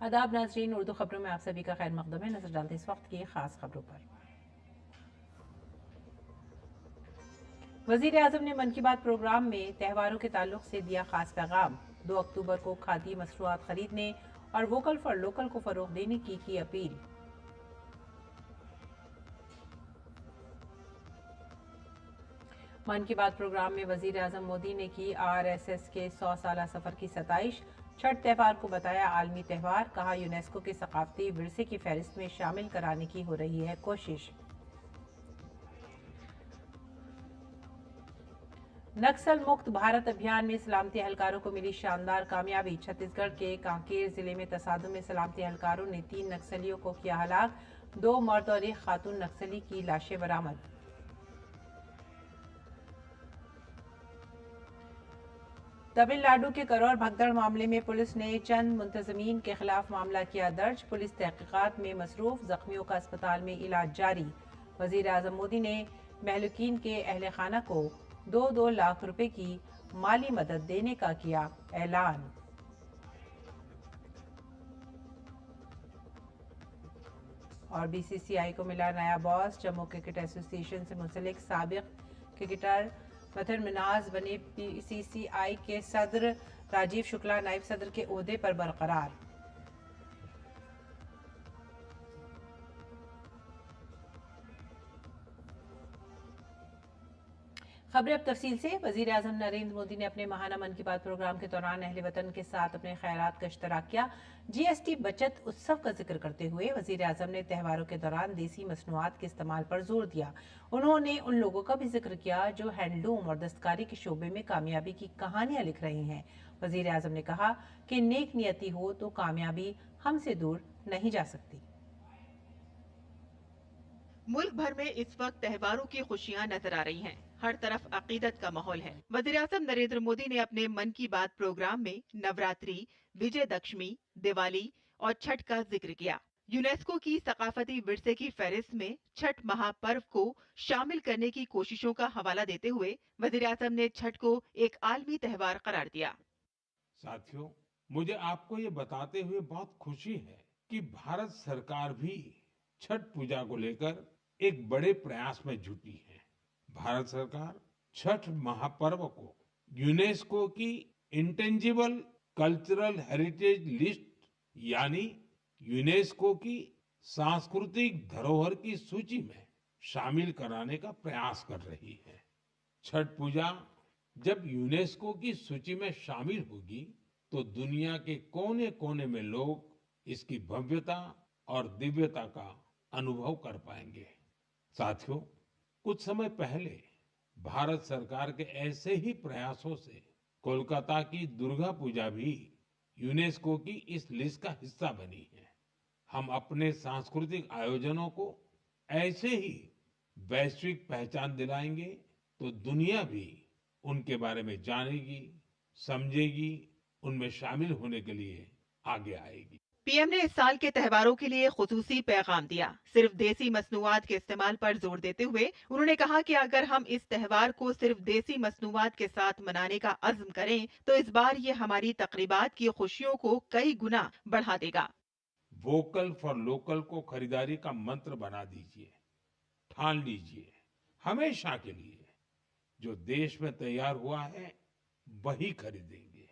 आदाब नाजरीन, उर्दू खबरों में आप सभी का खैर मकदम है। नजर डालते इस वक्त की खास खबरों पर। वजीर आजम ने मन की बात प्रोग्राम में त्योहारों के ताल्लुक से दिया खास पैगाम। 2 अक्टूबर को खादी मसरूआत खरीदने और वोकल फॉर लोकल को फरोग देने की अपील। मन की बात प्रोग्राम में वजीर आजम मोदी ने की RSS के 100 साल सफर की सताइश। छठ त्यौहार को बताया आलमी त्यौहार, कहा यूनेस्को के सकाफती विरसे की फहरिस्त में शामिल कराने की हो रही है कोशिश। नक्सल मुक्त भारत अभियान में सलामती एहलकारों को मिली शानदार कामयाबी। छत्तीसगढ़ के कांकेर जिले में तसादुम में सलामती एहलकारों ने 3 नक्सलियों को किया हलाक। 2 मर्द और 1 खातून नक्सली की लाशें बरामद। तमिलनाडु के करौर भगदड़ मामले में पुलिस ने चंद मुंतजमीन के खिलाफ मामला किया दर्ज। पुलिस तहकीकात में मसरूफ, जख्मियों का अस्पताल में इलाज जारी। वजीर आजम मोदी ने महलूकीन के अहल खाना को 2-2 लाख रुपए की माली मदद देने का किया ऐलान। और BCCI को मिला नया बॉस। जम्मू क्रिकेट एसोसिएशन से मुंसलिक साबिक क्रिकेटर मथुर मिनाज बने BCCI के सदर। राजीव शुक्ला नायब सदर के ओहदे पर बरकरार। खबरें अब तफसील से। वजीर आजम नरेंद्र मोदी ने अपने माहाना मन की बात प्रोग्राम के दौरान अहले वतन के साथ अपने ख्यालात का इश्तराक किया। GST बचत उत्सव का जिक्र करते हुए वजीर आजम ने त्योहारों के दौरान देसी मसनूआत के इस्तेमाल पर जोर दिया। उन्होंने उन लोगों का भी जिक्र किया जो हैंडलूम और दस्तकारी के शोबे में कामयाबी की कहानियां लिख रहे हैं। वजीर आजम ने कहा कि नेक नियति हो तो कामयाबी हमसे दूर नहीं जा सकती। मुल्क भर में इस वक्त त्योहारों की खुशियां नजर आ रही हैं। हर तरफ अकीदत का माहौल है। वज़ीर-ए-आज़म नरेंद्र मोदी ने अपने मन की बात प्रोग्राम में नवरात्रि, विजयदशमी, दिवाली और छठ का जिक्र किया। यूनेस्को की सकाफती विरसे की फहरिस्त में छठ महापर्व को शामिल करने की कोशिशों का हवाला देते हुए वज़ीर-ए-आज़म ने छठ को एक आलमी त्योहार करार दिया। साथियों, मुझे आपको ये बताते हुए बहुत खुशी है कि भारत सरकार भी छठ पूजा को लेकर एक बड़े प्रयास में जुटी है। भारत सरकार छठ महापर्व को यूनेस्को की इंटेंजिबल कल्चरल हेरिटेज लिस्ट यानी यूनेस्को की सांस्कृतिक धरोहर की सूची में शामिल कराने का प्रयास कर रही है। छठ पूजा जब यूनेस्को की सूची में शामिल होगी तो दुनिया के कोने-कोने में लोग इसकी भव्यता और दिव्यता का अनुभव कर पाएंगे। साथियों, कुछ समय पहले भारत सरकार के ऐसे ही प्रयासों से कोलकाता की दुर्गा पूजा भी यूनेस्को की इस लिस्ट का हिस्सा बनी है। हम अपने सांस्कृतिक आयोजनों को ऐसे ही वैश्विक पहचान दिलाएंगे तो दुनिया भी उनके बारे में जानेगी, समझेगी, उनमें शामिल होने के लिए आगे आएगी। पीएम ने इस साल के त्योहारों के लिए खुसूसी पैगाम दिया। सिर्फ देसी मसनूआत के इस्तेमाल पर जोर देते हुए उन्होंने कहा कि अगर हम इस त्योहार को सिर्फ देसी मसनूआत के साथ मनाने का अज़्म करें तो इस बार ये हमारी तकरीबात की खुशियों को कई गुना बढ़ा देगा। वोकल फॉर लोकल को खरीदारी का मंत्र बना दीजिए। ठान लीजिए, हमेशा के लिए जो देश में तैयार हुआ है वही खरीदेंगे।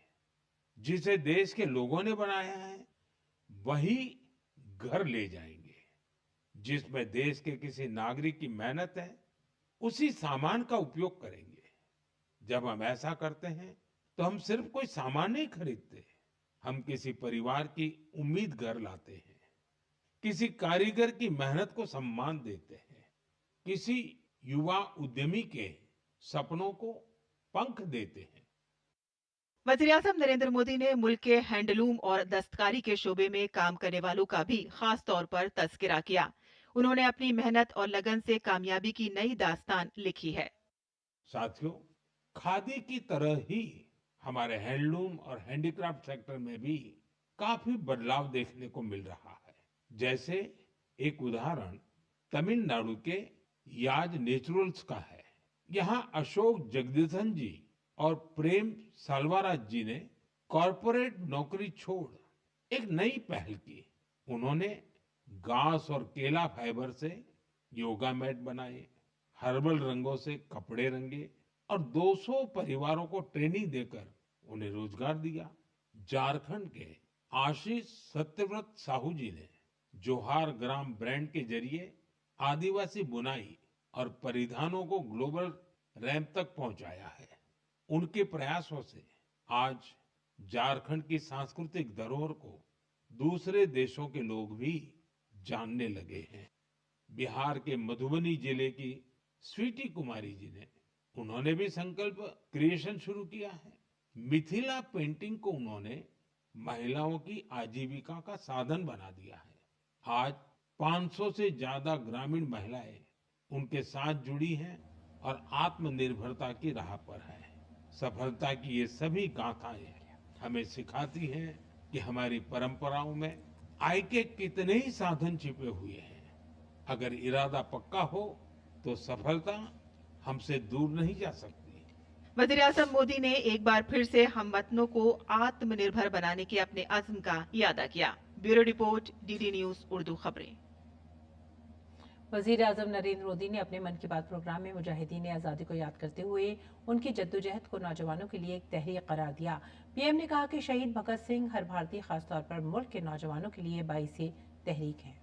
जिसे देश के लोगों ने बनाया है वही घर ले जाएंगे। जिसमें देश के किसी नागरिक की मेहनत है उसी सामान का उपयोग करेंगे। जब हम ऐसा करते हैं तो हम सिर्फ कोई सामान नहीं खरीदते, हम किसी परिवार की उम्मीद घर लाते हैं, किसी कारीगर की मेहनत को सम्मान देते हैं, किसी युवा उद्यमी के सपनों को पंख देते हैं। वज़ीर-ए-आज़म नरेंद्र मोदी ने मुल्क के हैंडलूम और दस्तकारी के शोबे में काम करने वालों का भी खास तौर पर तज़किरा किया। उन्होंने अपनी मेहनत और लगन से कामयाबी की नई दास्तान लिखी है। साथियों, खादी की तरह ही हमारे हैंडलूम और हैंडीक्राफ्ट सेक्टर में भी काफी बदलाव देखने को मिल रहा है। जैसे एक उदाहरण तमिलनाडु के याज नेचुरल्स का है। यहाँ अशोक जगदीशन जी और प्रेम साल्वाराज जी ने कॉरपोरेट नौकरी छोड़ एक नई पहल की। उन्होंने घास और केला फाइबर से योगा मैट बनाए, हर्बल रंगों से कपड़े रंगे और 200 परिवारों को ट्रेनिंग देकर उन्हें रोजगार दिया। झारखंड के आशीष सत्यव्रत साहू जी ने जोहार ग्राम ब्रांड के जरिए आदिवासी बुनाई और परिधानों को ग्लोबल रैंप तक पहुंचाया है। उनके प्रयासों से आज झारखंड की सांस्कृतिक धरोहर को दूसरे देशों के लोग भी जानने लगे हैं। बिहार के मधुबनी जिले की स्वीटी कुमारी जी ने उन्होंने भी संकल्प क्रिएशन शुरू किया है। मिथिला पेंटिंग को उन्होंने महिलाओं की आजीविका का साधन बना दिया है। आज 500 से ज्यादा ग्रामीण महिलाएं उनके साथ जुड़ी हैं और आत्मनिर्भरता की राह पर है। सफलता की ये सभी गाथाएं हमें सिखाती हैं कि हमारी परंपराओं में आय के कितने ही साधन छिपे हुए हैं। अगर इरादा पक्का हो तो सफलता हमसे दूर नहीं जा सकती। वज़ीर-ए-आज़म मोदी ने एक बार फिर से हमवतनों को आत्मनिर्भर बनाने के अपने अज़्म का इयादा किया। Bureau report, DD news Urdu खबरें। वजीर आजम नरेंद्र मोदी ने अपने मन की बात प्रोग्राम में मुजाहिदीन आज़ादी को याद करते हुए उनकी जद्दोजहद को नौजवानों के लिए एक तहरीक करार दिया। पीएम ने कहा कि शहीद भगत सिंह हर भारतीय, खासतौर पर मुल्क के नौजवानों के लिए बाइसे तहरीक हैं।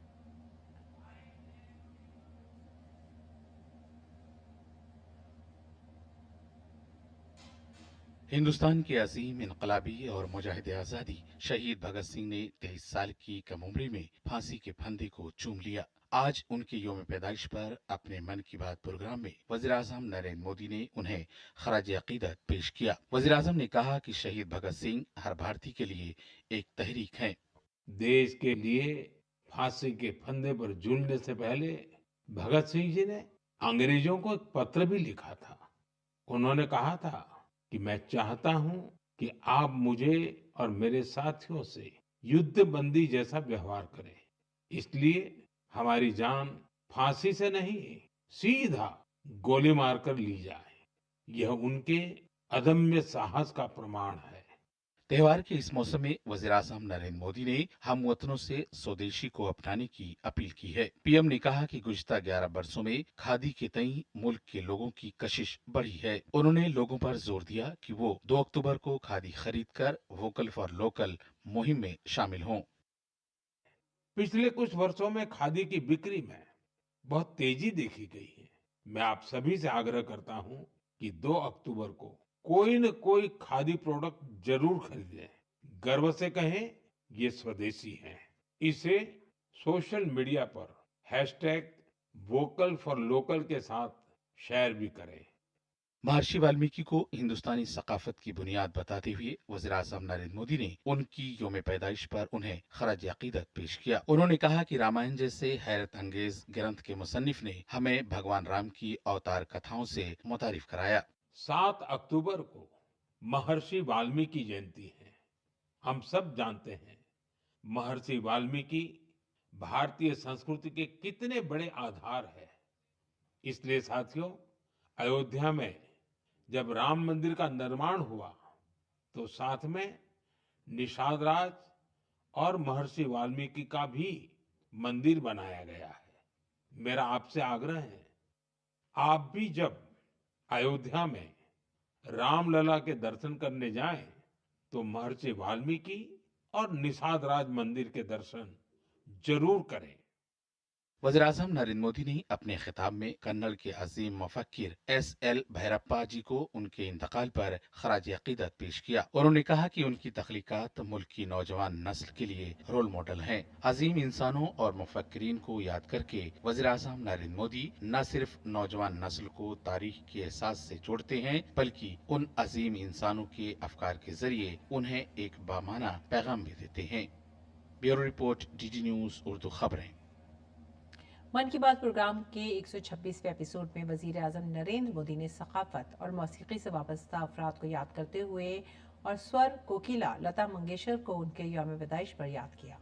हिंदुस्तान के अजीम इनकलाबी और मुजाहिद आज़ादी शहीद भगत सिंह ने 23 साल की कम उम्री में फांसी के फंदे को चूम लिया। आज उनके यौम पैदाइश पर अपने मन की बात प्रोग्राम में वज़ीर आज़म नरेंद्र मोदी ने उन्हें खराज अकीदत पेश किया। वज़ीर आज़म ने कहा कि शहीद भगत सिंह हर भारतीय के लिए एक तहरीक हैं। देश के लिए फांसी के फंदे पर झूलने से पहले भगत सिंह जी ने अंग्रेजों को एक पत्र भी लिखा था। उन्होंने कहा था कि मैं चाहता हूं कि आप मुझे और मेरे साथियों से युद्ध बंदी जैसा व्यवहार करें, इसलिए हमारी जान फांसी से नहीं सीधा गोली मारकर ली जाए। यह उनके अदम्य साहस का प्रमाण है। त्योहार के इस मौसम में वज़ीर आज़म नरेंद्र मोदी ने हमवतनों से स्वदेशी को अपनाने की अपील की है। पीएम ने कहा कि गुज़िश्ता 11 वर्षों में खादी के तई मुल्क के लोगों की कशिश बढ़ी है। उन्होंने लोगों पर जोर दिया कि वो 2 अक्टूबर को खादी खरीदकर वोकल फॉर लोकल मुहिम में शामिल हों। पिछले कुछ वर्षों में खादी की बिक्री में बहुत तेजी देखी गई है। मैं आप सभी से आग्रह करता हूं कि 2 अक्टूबर को कोई न कोई खादी प्रोडक्ट जरूर खरीदें। गर्व से कहें ये स्वदेशी है। इसे सोशल मीडिया पर #वोकल फॉर लोकल के साथ शेयर भी करें। महर्षि वाल्मीकि को हिंदुस्तानी सकाफत की बुनियाद बताते हुए वज़ीर आज़म नरेंद्र मोदी ने उनकी यौम पैदाइश पर उन्हें खराज अकीदत पेश किया। उन्होंने कहा कि रामायण जैसे हैरत अंगेज ग्रंथ के मुसन्निफ ने हमें भगवान राम की अवतार कथाओं से मुतारिफ कराया। 7 अक्टूबर को महर्षि वाल्मीकि जयंती है। हम सब जानते हैं महर्षि वाल्मीकि भारतीय संस्कृति के कितने बड़े आधार है। इसलिए साथियों, अयोध्या में जब राम मंदिर का निर्माण हुआ तो साथ में निषाद राज और महर्षि वाल्मीकि का भी मंदिर बनाया गया है। मेरा आपसे आग्रह है, आप भी जब अयोध्या में रामलला के दर्शन करने जाएं तो महर्षि वाल्मीकि और निषाद राज मंदिर के दर्शन जरूर करें। वज़ीर आज़म नरेंद्र मोदी ने अपने खिताब में कन्नड़ के अजीम मुफक्किर SL भैरप्पा जी को उनके इंतकाल पर खराज अकीदत पेश किया। उन्होंने कहा कि उनकी तख्लीकात मुल्क की नौजवान नस्ल के लिए रोल मॉडल हैं। अजीम इंसानों और मुफक्किरीन को याद करके वज़ीर आज़म नरेंद्र मोदी न सिर्फ नौजवान नस्ल को तारीख के एहसास से जोड़ते हैं, बल्कि उन अजीम इंसानों के अफकार के जरिए उन्हें एक बामाना पैगाम भी देते हैं। Bureau report, DD news Urdu खबरें। मन की बात प्रोग्राम के 126वें एपिसोड में वजीर आजम नरेंद्र मोदी ने सकाफत और मौसीकी से वाबस्ता अफराद को याद करते हुए और स्वर कोकिला लता मंगेशकर को उनके यौम पैदाइश पर याद किया।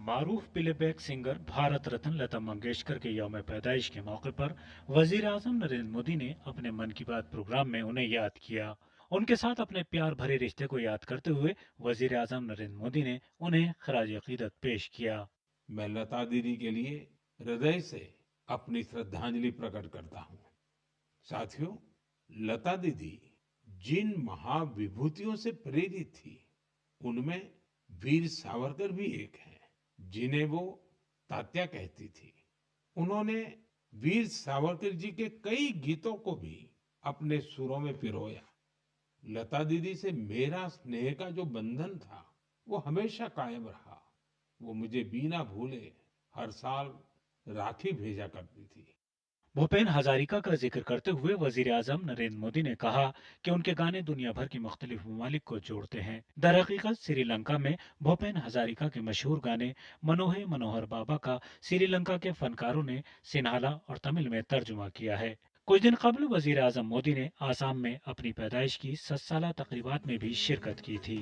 मारूफ प्लेबैक सिंगर भारत रत्न लता मंगेशकर के यौम पैदाइश के मौके पर वजीर आजम नरेंद्र मोदी ने अपने मन की बात प्रोग्राम में उन्हें याद किया। उनके साथ अपने प्यार भरे रिश्ते को याद करते हुए वजीर आजम नरेंद्र मोदी ने उन्हें खराज अकीदत पेश किया। मैं लता दीदी के लिए हृदय से अपनी श्रद्धांजलि प्रकट करता हूँ। साथियों, लता दीदी जिन महाविभूतियों से प्रेरित थी, उनमें वीर सावरकर भी एक हैं, जिन्हें वो तात्या कहती थी। उन्होंने वीर सावरकर जी के कई गीतों को भी अपने सुरों में पिरोया। लता दीदी से मेरा स्नेह का जो बंधन था, वो हमेशा कायम रहा। वो मुझे बिना भूले हर साल राखी भेजा करती थी। भूपेन हजारिका का जिक्र करते हुए वजीर आजम नरेंद्र मोदी ने कहा कि उनके गाने दुनिया भर की मुख्तलिफ ममालिक को जोड़ते हैं। दरअकीकत श्रीलंका में भूपेन हजारिका के मशहूर गाने मनोहे मनोहर बाबा का श्रीलंका के फनकारों ने सिन्हाला और तमिल में तर्जुमा किया है। कुछ दिन कबल वजीर आजम मोदी ने आसाम में अपनी पैदाइश की 7 साला तकरीबात में भी शिरकत की थी।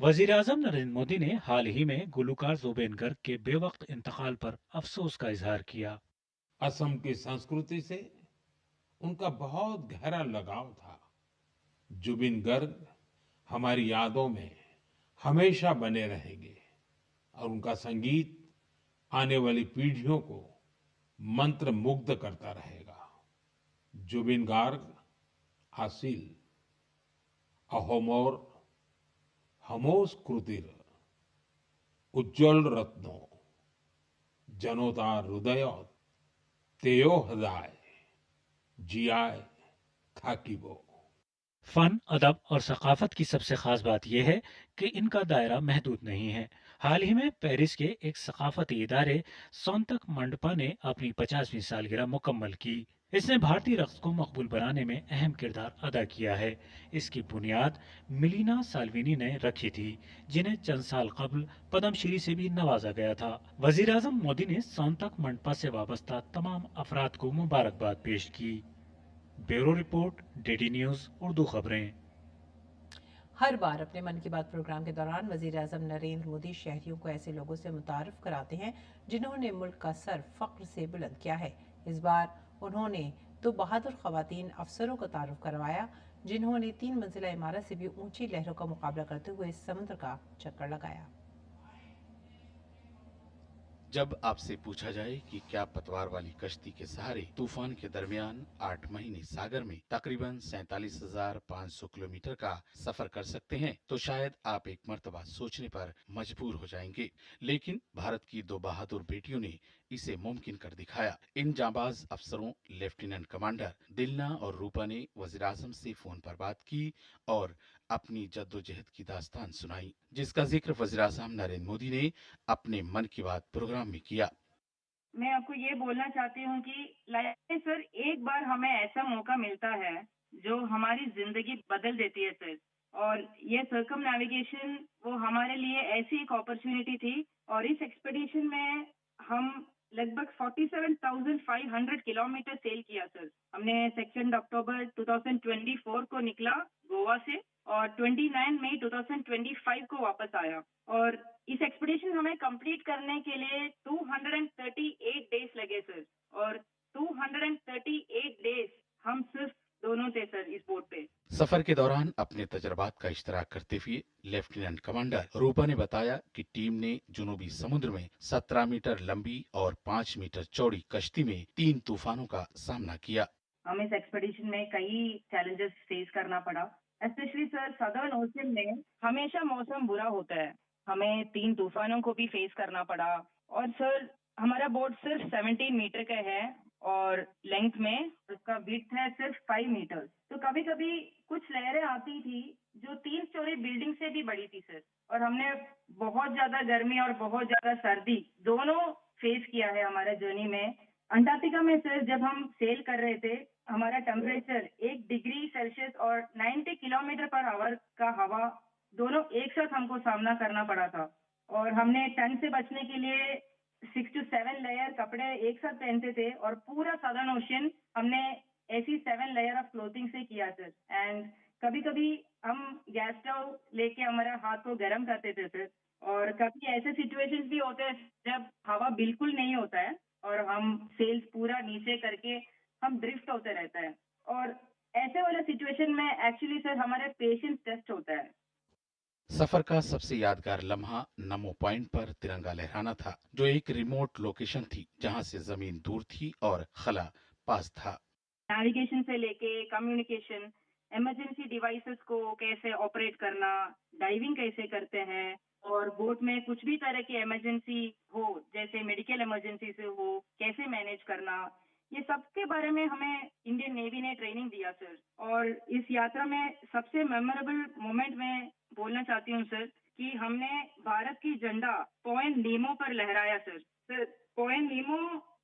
वजीर आजम नरेंद्र मोदी ने हाल ही में गुलूकार जुबेन गर्ग के बेवक्त इंतकाल पर अफसोस का इजहार किया। असम की संस्कृति से उनका बहुत गहरा लगाव था। जुबिन गर्ग हमारी यादों में हमेशा बने रहेंगे और उनका संगीत आने वाली पीढ़ियों को मंत्र मुग्ध करता रहेगा। जुबिन गार्ग आसिल अहोमोर हमोस कृतिर उज्ज्वल रत्नो जनोदार हृदय तेयो हृदय जियाय खाकीबो। फन, अदब और सकाफत की सबसे खास बात यह है कि इनका दायरा महदूद नहीं है। हाल ही में पेरिस के एक सकाफती इदारे सोनतक मंडपा ने अपनी 50वीं सालगिरह मुकम्मल की। इसने भारतीय रक्स को मकबूल बनाने में अहम किरदार अदा किया है। इसकी बुनियाद मिलीना साल्विनी ने रखी थी, जिन्हें चंद साल कबल पद्मश्री से भी नवाजा गया था। वजीर आजम मोदी ने सोनतक मंडपा से वाबस्ता तमाम अफराद को मुबारकबाद पेश की। Bureau report, DD news Urdu खबरें। हर बार अपने मन की बात प्रोग्राम के दौरान वजीर आजम नरेंद्र मोदी शहरियों को ऐसे लोगों से मुतारफ कराते हैं जिन्होंने मुल्क का सर फख्र से बुलंद किया है। इस बार उन्होंने 2 बहादुर खवातीन अफसरों को तारुफ करवाया, जिन्होंने 3 मंजिला इमारत से भी ऊंची लहरों का मुकाबला करते हुए समुद्र का चक्कर लगाया। जब आपसे पूछा जाए कि क्या पतवार वाली कश्ती के सहारे तूफान के दरमियान 8 महीने सागर में तकरीबन 47,500 किलोमीटर का सफर कर सकते हैं, तो शायद आप एक मर्तबा सोचने पर मजबूर हो जाएंगे। लेकिन भारत की 2 बहादुर बेटियों ने इसे मुमकिन कर दिखाया। इन जाबाज अफसरों लेफ्टिनेंट कमांडर दिलना और रूपा ने वजीर आजम से फोन पर बात की और अपनी जद्दोजहद की दास्तान सुनाई, जिसका जिक्र वज़ीर आज़म नरेंद्र मोदी ने अपने मन की बात प्रोग्राम में किया। मैं आपको ये बोलना चाहती हूँ कि लाइफ में सर एक बार हमें ऐसा मौका मिलता है जो हमारी जिंदगी बदल देती है सर, और ये सर्कम नेविगेशन वो हमारे लिए ऐसी एक अपॉर्चुनिटी थी। और इस एक्सपेडिशन में हम लगभग 47,500 किलोमीटर सेल किया सर। हमने 2 अक्टूबर 2024 को निकला गोवा से और 29 मई 2025 को वापस आया। और इस एक्सपेडिशन हमें कंप्लीट करने के लिए 238 डेज लगे सर, और 238 डेज हम सिर्फ दोनों थे सर इस बोट पे। सफर के दौरान अपने तजर्बात का इश्तराक करते हुए लेफ्टिनेंट कमांडर रूपा ने बताया कि टीम ने जुनूबी समुद्र में 17 मीटर लंबी और 5 मीटर चौड़ी कश्ती में 3 तूफानों का सामना किया। हम इस एक्सपेडिशन में कई चैलेंजेस फेस करना पड़ा, स्पेशली सर सदर्न ओशन में हमेशा मौसम बुरा होता है। हमें 3 तूफानों को भी फेस करना पड़ा। और सर हमारा बोट सिर्फ 17 मीटर का है और लेंथ में उसका विड्थ है सिर्फ 5 मीटर। तो कभी कभी कुछ लहरें आती थी जो 3 स्टोरी बिल्डिंग से भी बड़ी थी सर, और हमने बहुत ज्यादा गर्मी और बहुत ज्यादा सर्दी दोनों फेस किया है हमारे जर्नी में। अंटार्कटिका में सर जब हम सेल कर रहे थे, हमारा टेम्परेचर 1 डिग्री सेल्सियस और 90 किलोमीटर पर आवर का हवा दोनों एक साथ हमको सामना करना पड़ा था। और हमने ठंड से बचने के लिए 6 to 7 लेयर कपड़े एक साथ पहनते थे, और पूरा सदर्न ओशन हमने ऐसी 7 लेयर ऑफ क्लोथिंग से किया सर। एंड कभी कभी हम गैस स्टोव लेके हमारा हाथ को गर्म करते थे सर, और कभी ऐसे सिचुएशंस भी होते हैं जब हवा बिल्कुल नहीं होता है और हम सेल्स पूरा नीचे करके हम ड्रिफ्ट होते रहता है, और ऐसे वाले सिचुएशन में एक्चुअली सर हमारा पेशेंस टेस्ट होता है। सफर का सबसे यादगार लम्हा नमो पॉइंट पर तिरंगा लहराना था, जो एक रिमोट लोकेशन थी जहां से जमीन दूर थी और खला पास था। नेविगेशन से लेके कम्युनिकेशन, इमरजेंसी डिवाइसेस को कैसे ऑपरेट करना, डाइविंग कैसे करते हैं, और बोट में कुछ भी तरह की इमरजेंसी हो, जैसे मेडिकल इमरजेंसी से हो, कैसे मैनेज करना, ये सब के बारे में हमें इंडियन नेवी ने ट्रेनिंग दिया सर। और इस यात्रा में सबसे मेमोरेबल मोमेंट में बोलना चाहती हूँ सर कि हमने भारत की झंडा पॉइंट नीमो पर लहराया सर। सर पॉइंट नीमो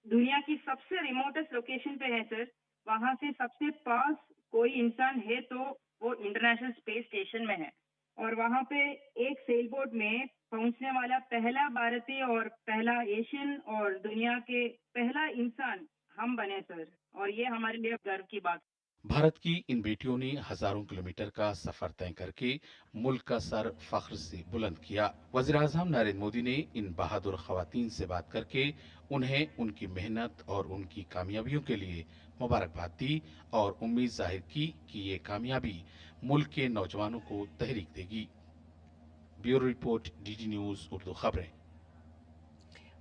दुनिया की सबसे रिमोटेस्ट लोकेशन पे है सर। वहाँ से सबसे पास कोई इंसान है तो वो इंटरनेशनल स्पेस स्टेशन में है, और वहाँ पे एक सेल बोट में पहुंचने वाला पहला भारतीय और पहला एशियन और दुनिया के पहला इंसान हम बने सर, और ये हमारे लिए गर्व की बात। भारत की इन बेटियों ने हजारों किलोमीटर का सफर तय करके मुल्क का सर फख्र से बुलंद किया। वज़ीर-ए-आज़म नरेंद्र मोदी ने इन बहादुर खवातीन से बात करके उन्हें उनकी मेहनत और उनकी कामयाबियों के लिए मुबारकबाद दी और उम्मीद जाहिर की कि ये कामयाबी मुल्क के नौजवानों को तहरीक देगी। Bureau report, DD news Urdu खबरें।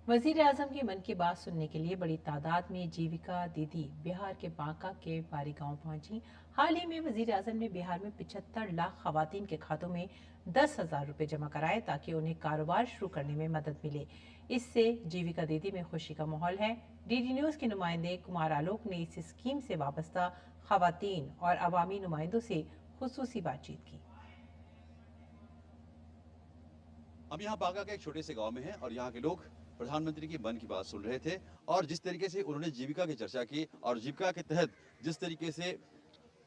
वजीर आजम की मन की बात सुनने के लिए बड़ी तादाद में जीविका दीदी बिहार के बांका के बारी गांव पहुंची। हाल ही में वजीर आजम ने बिहार में 75 लाख खवातीन के खातों में 10,000 रुपए जमा कराए ताकि उन्हें कारोबार शुरू करने में मदद मिले। इससे जीविका दीदी में खुशी का माहौल है। डीडी न्यूज के नुमाइंदे कुमार आलोक ने इस स्कीम से वाबस्ता खवातीन और अवामी नुमाइंदों से खुसूसी बातचीत की। हम यहाँ बांका के एक छोटे से गांव में हैं और यहाँ के लोग प्रधानमंत्री की मन की बात सुन रहे थे, और जिस तरीके से उन्होंने जीविका की चर्चा की और जीविका के तहत जिस तरीके से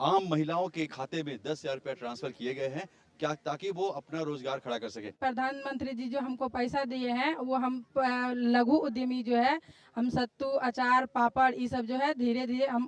आम महिलाओं के खाते में 10,000 रुपया ट्रांसफर किए गए हैं, क्या ताकि वो अपना रोजगार खड़ा कर सके। प्रधानमंत्री जी जो हमको पैसा दिए हैं वो हम लघु उद्यमी जो है, हम सत्तू, अचार, पापड़, ये सब जो है धीरे धीरे हम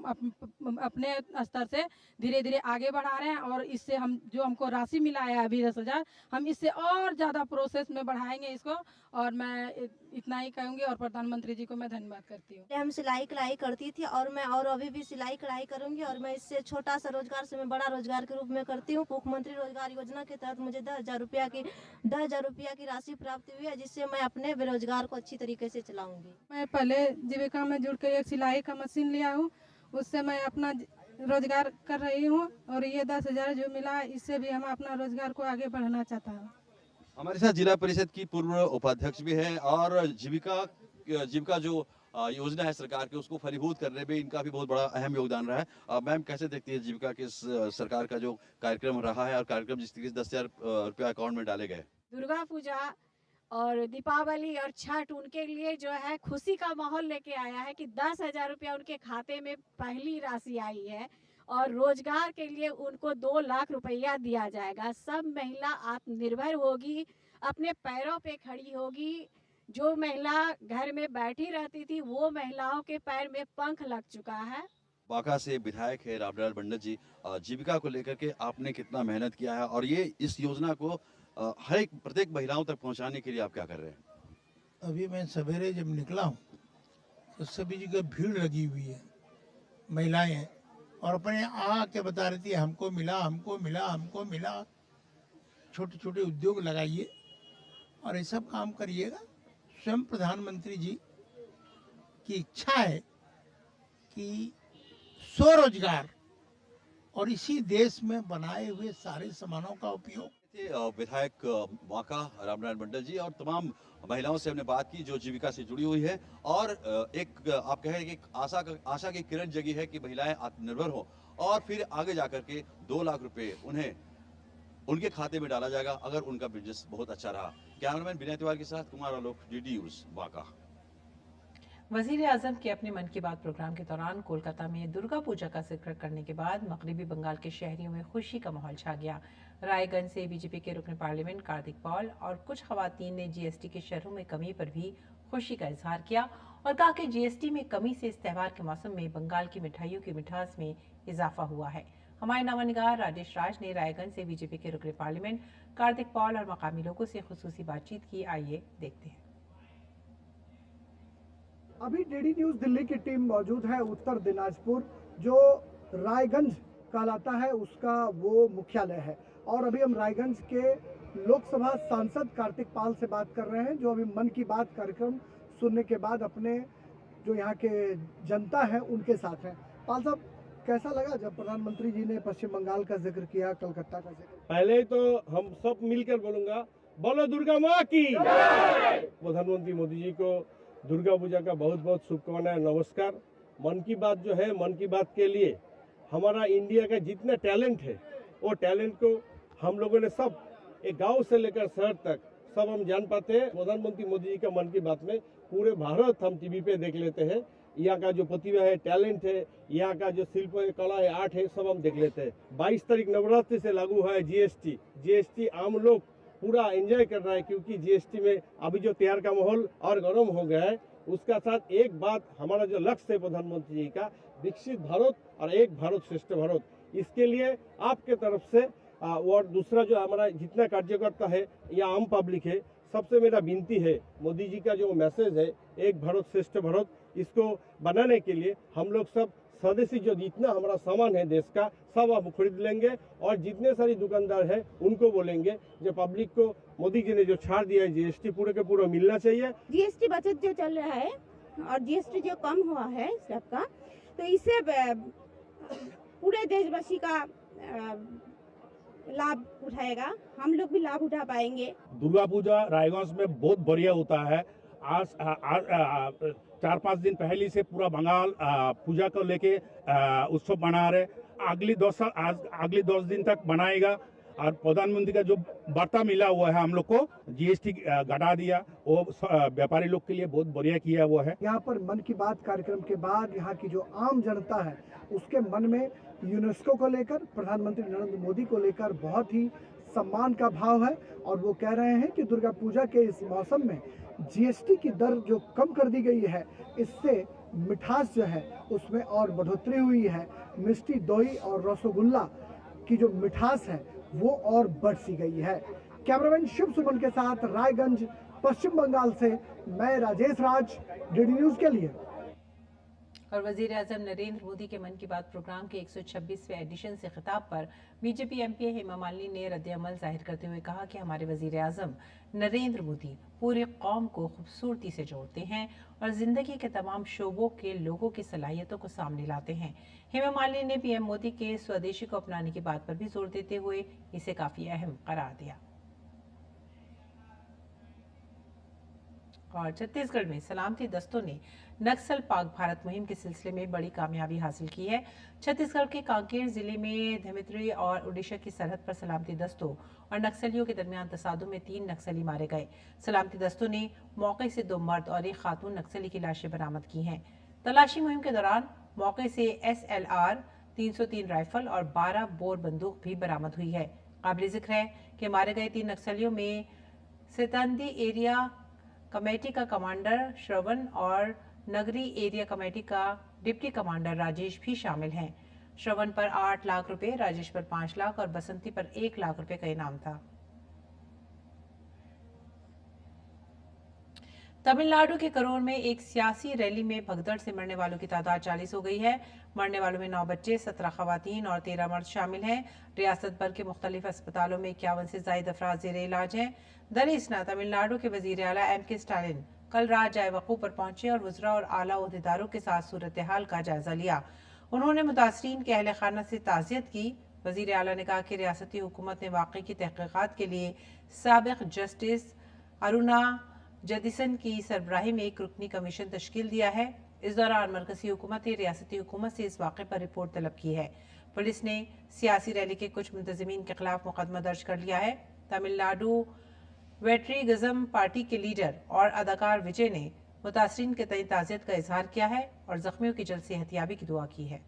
अपने स्तर से धीरे धीरे आगे बढ़ा रहे हैं, और इससे हम जो हमको राशि मिला है अभी 10,000, हम इससे और ज़्यादा प्रोसेस में बढ़ाएंगे इसको। और मैं इतना ही कहूँगी और प्रधानमंत्री जी को मैं धन्यवाद करती हूँ। हम सिलाई कढ़ाई करती थी और मैं और अभी भी सिलाई कढ़ाई करूँगी, और मैं इससे छोटा सा रोजगार से मैं बड़ा रोजगार के रूप में करती हूँ। मुख्यमंत्री रोजगार योजना के तहत मुझे 10,000 रुपया की राशि प्राप्त हुई है, जिससे मैं अपने बेरोजगार को अच्छी तरीके से चलाऊंगी। मैं पहले जीविका में जुड़ कर एक सिलाई का मशीन लिया हूँ, उससे मैं अपना रोजगार कर रही हूँ, और ये 10,000 जो मिला है इससे भी हम अपना रोजगार को आगे बढ़ाना चाहता हूँ। हमारे साथ जिला परिषद की पूर्व उपाध्यक्ष भी है, और जीविका जो योजना है सरकार की, उसको फलीभूत करने में इनका भी बहुत बड़ा अहम योगदान रहा है। मैम, कैसे देखती है जीविका के सरकार का जो कार्यक्रम रहा है, और कार्यक्रम जिस तरीके से 10,000 रुपया अकाउंट में डाले गए। दुर्गा पूजा और दीपावली और छठ उनके लिए जो है खुशी का माहौल लेके आया है कि 10,000 रुपया उनके खाते में पहली राशि आई है, और रोजगार के लिए उनको 2 लाख रुपया दिया जाएगा। सब महिला आत्मनिर्भर होगी, अपने पैरों पे खड़ी होगी। जो महिला घर में बैठी रहती थी वो महिलाओं के पैर में पंख लग चुका है। बांका से विधायक है रामलाल मंडल जी, जीविका को लेकर के आपने कितना मेहनत किया है, और ये इस योजना को हर एक प्रत्येक महिलाओं तक पहुंचाने के लिए आप क्या कर रहे हैं? अभी मैं सवेरे जब निकला हूँ तो सभी जगह भीड़ लगी हुई है, महिलाएं हैं, और अपने आके बता रही थी हमको मिला, हमको मिला, हमको मिला। छोटे छोटे उद्योग लगाइए और ये सब काम करिएगा। स्वयं प्रधानमंत्री जी की इच्छा है कि स्वरोजगार और इसी देश में बनाए हुए सारे सामानों का उपयोग। विधायक बांका रामनारायण मंडल जी और तमाम महिलाओं से हमने बात की जो जीविका से जुड़ी हुई है, और एक आप कहें कि आशा की किरण जगी है कि महिलाएं आत्मनिर्भर हो, और फिर आगे जाकर के 2 लाख रुपए उन्हें उनके खाते में डाला जाएगा अगर उनका बिजनेस बहुत अच्छा रहा। कैमरामैन विनय तिवारी के साथ कुमार आलोक, डीडी न्यूज बांका। वजीर आजम के अपने मन की बात प्रोग्राम के दौरान कोलकाता में दुर्गा पूजा का जिक्र करने के बाद मगरबी बंगाल के शहरियों में खुशी का माहौल छा गया। रायगंज से बीजेपी के रुकन पार्लियामेंट कार्तिक पॉल और कुछ खवातीन ने जीएसटी के शरहों में कमी पर भी खुशी का इजहार किया और कहा कि जीएसटी में कमी से इस त्यौहार के मौसम में बंगाल की मिठाइयों की मिठास में इजाफा हुआ है। हमारे नवानिगार राजेश राज ने रायगंज से बीजेपी के रुकने पार्लियामेंट कार्तिक पॉल और मकामी लोगों से खुसूसी बातचीत की। आइए देखते हैं। अभी डीडी न्यूज दिल्ली की टीम मौजूद है उत्तर दिनाजपुर, जो रायगंज कहलाता है उसका वो मुख्यालय है। और अभी हम रायगंज के लोकसभा सांसद कार्तिक पाल से बात कर रहे हैं, जो अभी मन की बात कार्यक्रम सुनने के बाद अपने जो यहाँ के जनता है उनके साथ हैं। पाल साहब, कैसा लगा जब प्रधानमंत्री जी ने पश्चिम बंगाल का जिक्र किया, कलकत्ता का जिक्र? पहले तो हम सब मिलकर बोलूंगा, बोलो दुर्गा माँ की। प्रधानमंत्री मोदी जी को दुर्गा पूजा का बहुत बहुत शुभकामनाएं, नमस्कार। मन की बात जो है, मन की बात के लिए हमारा इंडिया का जितना टैलेंट है वो टैलेंट को हम लोगों ने सब, एक गांव से लेकर शहर तक सब हम जान पाते हैं। प्रधानमंत्री मोदी जी का मन की बात में पूरे भारत हम टीवी पे देख लेते हैं। यहाँ का जो प्रतिभा है, टैलेंट है, यहाँ का जो शिल्प है, कला है, आर्ट है, सब हम देख लेते हैं। 22 तारीख नवरात्रि से लागू है जीएसटी आम लोग पूरा एंजॉय कर रहा है, क्योंकि जीएसटी में अभी जो त्योहार का माहौल और गर्म हो गया है। उसका साथ एक बात, हमारा जो लक्ष्य है प्रधानमंत्री जी का, विकसित भारत और एक भारत श्रेष्ठ भारत, इसके लिए आपके तरफ से और दूसरा जो हमारा जितना कार्यकर्ता है या आम पब्लिक है, सबसे मेरा विनती है, मोदी जी का जो मैसेज है एक भारत श्रेष्ठ भारत, इसको बनाने के लिए हम लोग सब स्वदेशी जो जितना हमारा सामान है देश का, सब आप खरीद लेंगे। और जितने सारी दुकानदार है उनको बोलेंगे जो पब्लिक को मोदी जी ने जो छाड़ दिया है जीएसटी पूरे के पूरा मिलना चाहिए। जीएसटी बचत जो चल रहा है और जीएसटी जो कम हुआ है सबका, तो इससे पूरे देशवासी का लाभ उठाएगा, हम लोग भी लाभ उठा पाएंगे। दुर्गा पूजा रायगंज में बहुत बढ़िया होता है। आज 4-5 दिन पहले से पूरा बंगाल पूजा को लेके उत्सव मना रहे। अगली 10 दिन तक बनाएगा। और प्रधानमंत्री का जो वार्ता मिला हुआ है हम लोग को, जीएसटी घटा दिया, वो व्यापारी लोग के लिए बहुत बढ़िया किया हुआ है। यहाँ पर मन की बात कार्यक्रम के बाद यहाँ की जो आम जनता है उसके मन में यूनेस्को को लेकर, प्रधानमंत्री नरेंद्र मोदी को लेकर बहुत ही सम्मान का भाव है। और वो कह रहे हैं कि दुर्गा पूजा के इस मौसम में जीएसटी की दर जो कम कर दी गई है, इससे मिठास जो है उसमें और बढ़ोतरी हुई है। मिष्टी दोई और रसगुल्ला की जो मिठास है वो और बढ़ सी गई है। कैमरामैन शिव सुमन के साथ रायगंज, पश्चिम बंगाल से मैं राजेश राज, डीडी न्यूज के लिए। और वजीर आजम नरेंद्र मोदी के मन की बात प्रोग्राम के 126वें एडिशन से खिताब पर बीजेपी एमपी हेमा मालिनी ने रद्द-ए-अमल जाहिर करते हुए कहा कि हमारे वजीर आजम नरेंद्र मोदी पूरी कौम को खूबसूरती से जोड़ते हैं और जिंदगी के तमाम शोबों के लोगों की सलाहियतों को सामने लाते हैं। हेमा मालिनी ने पीएम मोदी के स्वदेशी को अपनाने की बात पर भी जोर देते हुए इसे काफी अहम करार दिया। और छत्तीसगढ़ में सलामती दस्तों ने नक्सल पाक भारत मुहिम के सिलसिले में बड़ी कामयाबी हासिल की है। छत्तीसगढ़ के कांकेर जिले में धमित्री और उड़ीसा की सरहद पर सलामती दस्तों और नक्सलियों के दरमियान तसादुम में 3 नक्सली मारे गए। सलामती दस्तों ने मौके से 2 मर्द और एक खातून नक्सली की लाशें बरामद की हैं। तलाशी मुहिम के दौरान मौके से SLR 303 राइफल और 12 बोर बंदूक भी बरामद हुई है। काबिल जिक्र है कि मारे गए 3 नक्सलियों में सितंदी एरिया कमेटी का कमांडर श्रवण और नगरी एरिया कमेटी का डिप्टी कमांडर राजेश भी शामिल हैं। श्रवण पर 8 लाख रुपए, राजेश पर 5 लाख और बसंती पर 1 लाख रुपए का इनाम था। तमिलनाडु के करूर में एक सियासी रैली में भगदड़ से मरने वालों की तादाद 40 हो गई है। मरने वालों में 9 बच्चे, 17 खवातीन और 13 मर्द शामिल हैं। रियासत भर के मुख्तलिफ अस्पतालों में 51 से ज्यादा अफराद ज़ेरे इलाज हैं। दरिस्ना तमिलनाडु के वजीर आला M.K. स्टालिन कल रात जाए वकूफ पर पहुंचे और वज़रा और आला ओहदेदारों के साथ सूरत हाल का जायजा लिया। उन्होंने मुतासरीन के अहल खाना से ताज़ियत की। वजीर आला ने कहा कि रियासती हुकूमत ने वाक़ई की तहक़ीक़ात के लिए साबिक़ जस्टिस अरुणा जदिसन की सरबराही में एक रुकनी कमीशन तश्कील दिया है। इस दौरान मरकज़ी हुकूमत ने रियासती हुकूमत से इस वाक़े पर रिपोर्ट तलब की है। पुलिस ने सियासी रैली के कुछ मुंतज़िमीन के खिलाफ मुकदमा दर्ज कर लिया है। तमिलनाडु वेट्रीगज़म पार्टी के लीडर और अदाकार विजय ने मुतासरीन के तय ताज़ियत का इजहार किया है और जख्मियों की जल्द सेहतयाबी की दुआ की है।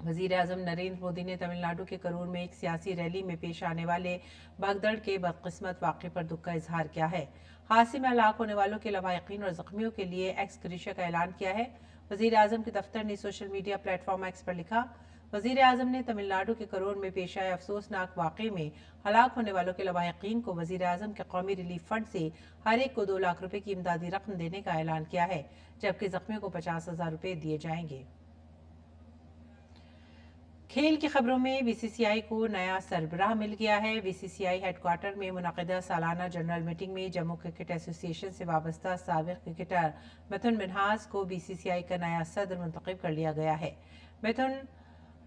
वज़ीर आज़म नरेंद्र मोदी ने तमिलनाडु के करूर में एक सियासी रैली में पेश आने वाले भगदड़ के बदकिस्मत वाक़े पर दुख का इजहार किया है। हादसे में हलाक होने वालों के लवाहिकीन और जख्मियों के लिए एक्स ग्रेशिया का ऐलान किया है। वजीर आजम के दफ्तर ने सोशल मीडिया प्लेटफॉर्म एक्स पर लिखा, वजीर आजम ने तमिलनाडु के करोड़ में पेश आए अफसोसनाक वाक़े में हलाक होने वालों के लवाहिकीन को वजीर आजम के कौमी रिलीफ फंड से हर एक को 2 लाख रुपए की इमदादी रकम देने का ऐलान किया है, जबकि जख्मियों को 50,000 रुपए दिए जाएंगे। खेल की खबरों में बीसीसीआई को नया सरबराह मिल गया है। बीसीसीआई हेडक्वार्टर में मुनक़िदा सालाना जनरल मीटिंग में जम्मू क्रिकेट एसोसिएशन से वाबस्ता साबिक़ क्रिकेटर मिथुन मिन्हास को बीसीसीआई का नया सदर मुंतखब कर लिया गया है। मिथुन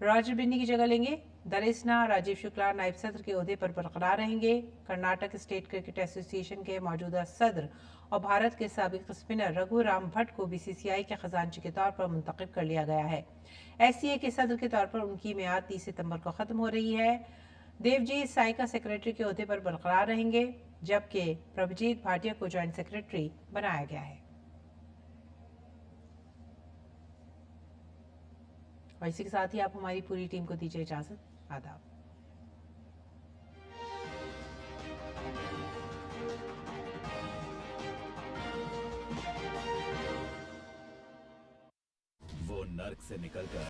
रॉजर बिन्नी की जगह लेंगे। दरिस्ना राजीव शुक्ला नायब सदर के ओहदे पर बरकरार रहेंगे। कर्नाटक स्टेट क्रिकेट एसोसिएशन के मौजूदा सदर और भारत के साबिक़ स्पिनर रघुराम भट्ट को बीसीसीआई के खजांची के तौर पर मुंतखब कर लिया गया है। एससीए के सदर के तौर पर उनकी मियाद 30 सितंबर को खत्म हो रही है। देवजीत साइका सेक्रेटरी के ओहदे पर बरकरार रहेंगे, जबकि प्रभजीत भाटिया को ज्वाइंट सेक्रेटरी बनाया गया है। और इसी के साथ ही आप हमारी पूरी टीम को दीजिए इजाजत। आदाब। वो नर्क से निकलकर